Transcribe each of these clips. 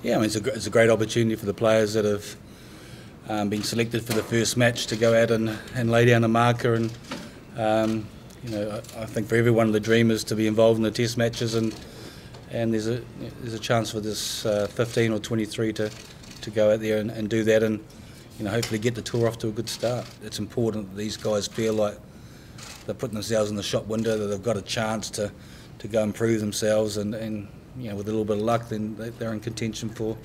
Yeah, I mean, it's a great opportunity for the players that have been selected for the first match to go out and lay down a marker. And I think for everyone the dream is to be involved in the Test matches, and there's a chance for this 15 or 23 to go out there and do that, and hopefully get the tour off to a good start. It's important that these guys feel like they're putting themselves in the shop window, that they've got a chance to go and prove themselves, and with a little bit of luck, then they're in contention for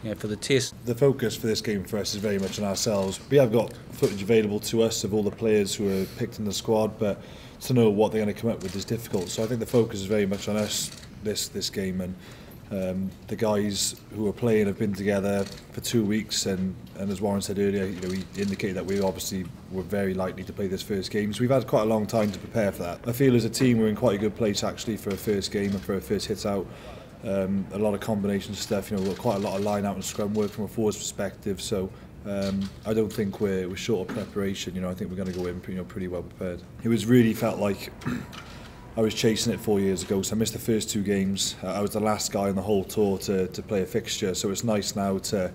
the Test. The focus for this game for us is very much on ourselves. We have got footage available to us of all the players who are picked in the squad, but to know what they're going to come up with is difficult. So I think the focus is very much on us this game, and the guys who are playing have been together for 2 weeks, and as Warren said earlier, he indicated that we obviously were very likely to play this first game, so we've had quite a long time to prepare for that. I feel as a team we're in quite a good place actually for a first game and for a first hit out. A lot of combination stuff, we've got quite a lot of line out and scrum work from a forwards perspective, so I don't think we're short of preparation. I think we're going to go in pretty well prepared. It was really felt like I was chasing it 4 years ago, so I missed the first 2 games. I was the last guy on the whole tour to play a fixture, so it's nice now to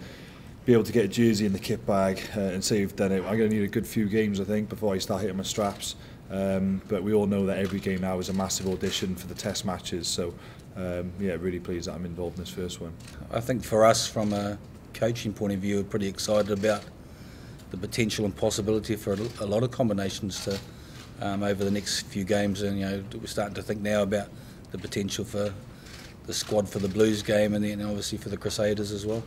be able to get a jersey in the kit bag and say you've done it. I'm going to need a good few games, I think, before I start hitting my straps. But we all know that every game now is a massive audition for the Test matches, so really pleased that I'm involved in this first one. I think for us, from a coaching point of view, we're pretty excited about the potential and possibility for a lot of combinations to over the next few games, and we're starting to think now about the potential for the squad for the Blues game, and then obviously for the Crusaders as well.